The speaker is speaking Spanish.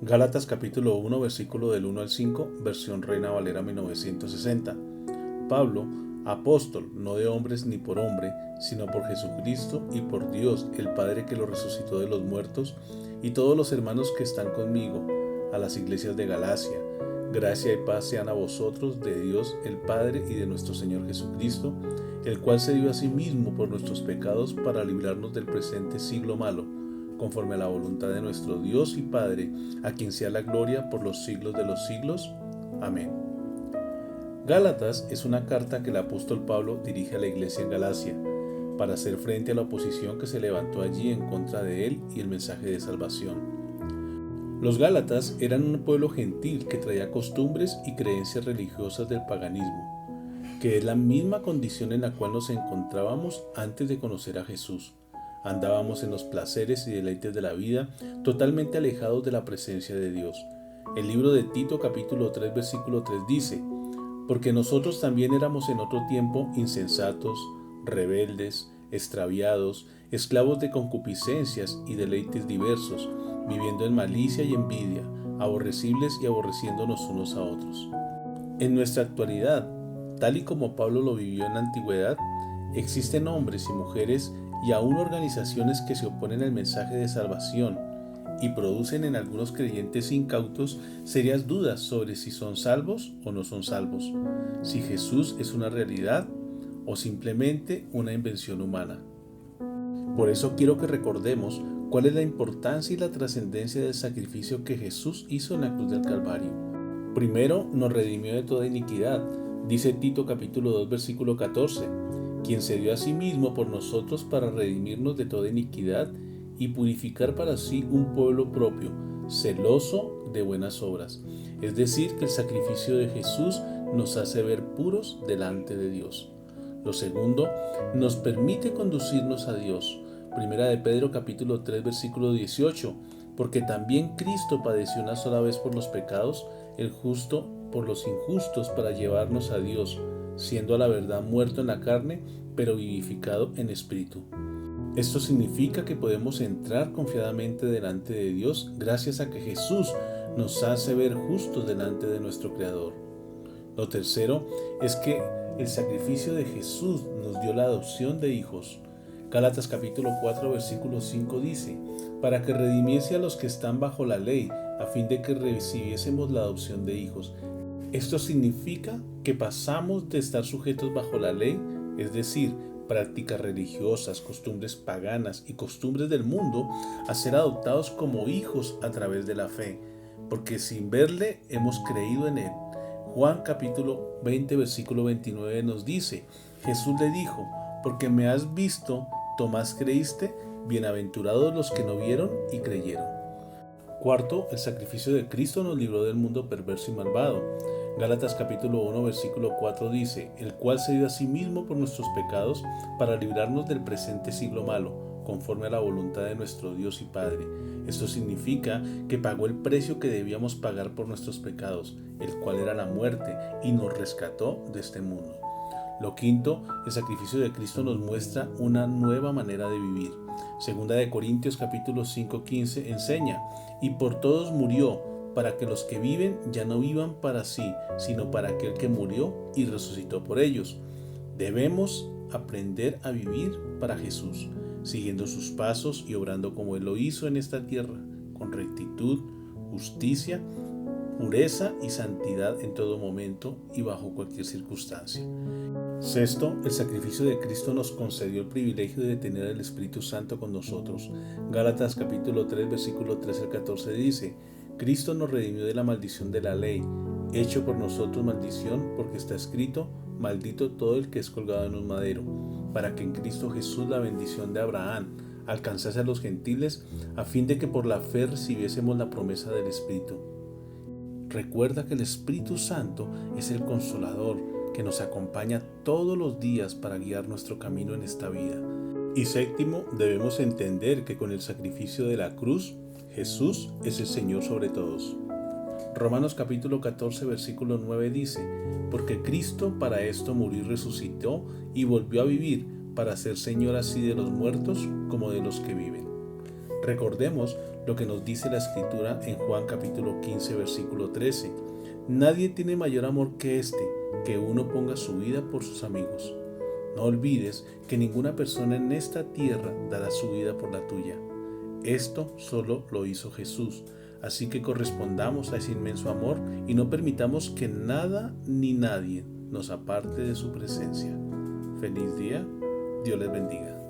Gálatas capítulo 1, versículo del 1 al 5, versión Reina Valera 1960. Pablo, apóstol, no de hombres ni por hombre, sino por Jesucristo y por Dios, el Padre que lo resucitó de los muertos, y todos los hermanos que están conmigo, a las iglesias de Galacia. Gracia y paz sean a vosotros de Dios el Padre y de nuestro Señor Jesucristo, el cual se dio a sí mismo por nuestros pecados para librarnos del presente siglo malo, conforme a la voluntad de nuestro Dios y Padre, a quien sea la gloria por los siglos de los siglos. Amén. Gálatas es una carta que el apóstol Pablo dirige a la iglesia en Galacia, para hacer frente a la oposición que se levantó allí en contra de él y el mensaje de salvación. Los gálatas eran un pueblo gentil que traía costumbres y creencias religiosas del paganismo, que es la misma condición en la cual nos encontrábamos antes de conocer a Jesús. Andábamos en los placeres y deleites de la vida, totalmente alejados de la presencia de Dios. El libro de Tito capítulo 3 versículo 3 dice: porque nosotros también éramos en otro tiempo insensatos, rebeldes, extraviados, esclavos de concupiscencias y deleites diversos, viviendo en malicia y envidia, aborrecibles y aborreciéndonos unos a otros. En nuestra actualidad, tal y como Pablo lo vivió en la antigüedad, existen hombres y mujeres y aún organizaciones que se oponen al mensaje de salvación y producen en algunos creyentes incautos serias dudas sobre si son salvos o no son salvos, si Jesús es una realidad o simplemente una invención humana. Por eso quiero que recordemos cuál es la importancia y la trascendencia del sacrificio que Jesús hizo en la cruz del Calvario. Primero, nos redimió de toda iniquidad, dice Tito capítulo 2 versículo 14, quien se dio a sí mismo por nosotros para redimirnos de toda iniquidad y purificar para sí un pueblo propio, celoso de buenas obras. Es decir, que el sacrificio de Jesús nos hace ver puros delante de Dios. Lo segundo, nos permite conducirnos a Dios. Primera de Pedro capítulo 3 versículo 18, porque también Cristo padeció una sola vez por los pecados, el justo por los injustos, para llevarnos a Dios, siendo a la verdad muerto en la carne, pero vivificado en espíritu. Esto significa que podemos entrar confiadamente delante de Dios gracias a que Jesús nos hace ver justos delante de nuestro Creador. Lo tercero es que el sacrificio de Jesús nos dio la adopción de hijos. Gálatas capítulo 4 versículo 5 dice: para que redimiese a los que están bajo la ley, a fin de que recibiésemos la adopción de hijos. Esto significa que pasamos de estar sujetos bajo la ley, es decir, prácticas religiosas, costumbres paganas y costumbres del mundo, a ser adoptados como hijos a través de la fe, porque sin verle hemos creído en él. Juan capítulo 20 versículo 29 nos dice: Jesús le dijo: porque me has visto, Tomás, creíste, bienaventurados los que no vieron y creyeron. Cuarto, el sacrificio de Cristo nos libró del mundo perverso y malvado. Gálatas capítulo 1 versículo 4 dice: el cual se dio a sí mismo por nuestros pecados para librarnos del presente siglo malo, conforme a la voluntad de nuestro Dios y Padre. Esto significa que pagó el precio que debíamos pagar por nuestros pecados, el cual era la muerte, y nos rescató de este mundo. Lo quinto, el sacrificio de Cristo nos muestra una nueva manera de vivir. Segunda de Corintios capítulo 5:15 enseña: y por todos murió, para que los que viven ya no vivan para sí, sino para aquel que murió y resucitó por ellos. Debemos aprender a vivir para Jesús, siguiendo sus pasos y obrando como Él lo hizo en esta tierra, con rectitud, justicia, pureza y santidad en todo momento y bajo cualquier circunstancia. Sexto, el sacrificio de Cristo nos concedió el privilegio de tener al Espíritu Santo con nosotros. Gálatas capítulo 3 versículo 13 al 14 dice: Cristo nos redimió de la maldición de la ley, hecho por nosotros maldición, porque está escrito: maldito todo el que es colgado en un madero, para que en Cristo Jesús la bendición de Abraham alcanzase a los gentiles, a fin de que por la fe recibiésemos la promesa del Espíritu. Recuerda que el Espíritu Santo es el Consolador que nos acompaña todos los días para guiar nuestro camino en esta vida. Y séptimo, debemos entender que con el sacrificio de la cruz, Jesús es el Señor sobre todos. Romanos capítulo 14 versículo 9 dice: porque Cristo para esto murió y resucitó y volvió a vivir, para ser Señor así de los muertos como de los que viven. Recordemos lo que nos dice la Escritura en Juan capítulo 15, versículo 13. Nadie tiene mayor amor que este, que uno ponga su vida por sus amigos. No olvides que ninguna persona en esta tierra dará su vida por la tuya. Esto solo lo hizo Jesús. Así que correspondamos a ese inmenso amor y no permitamos que nada ni nadie nos aparte de su presencia. Feliz día. Dios les bendiga.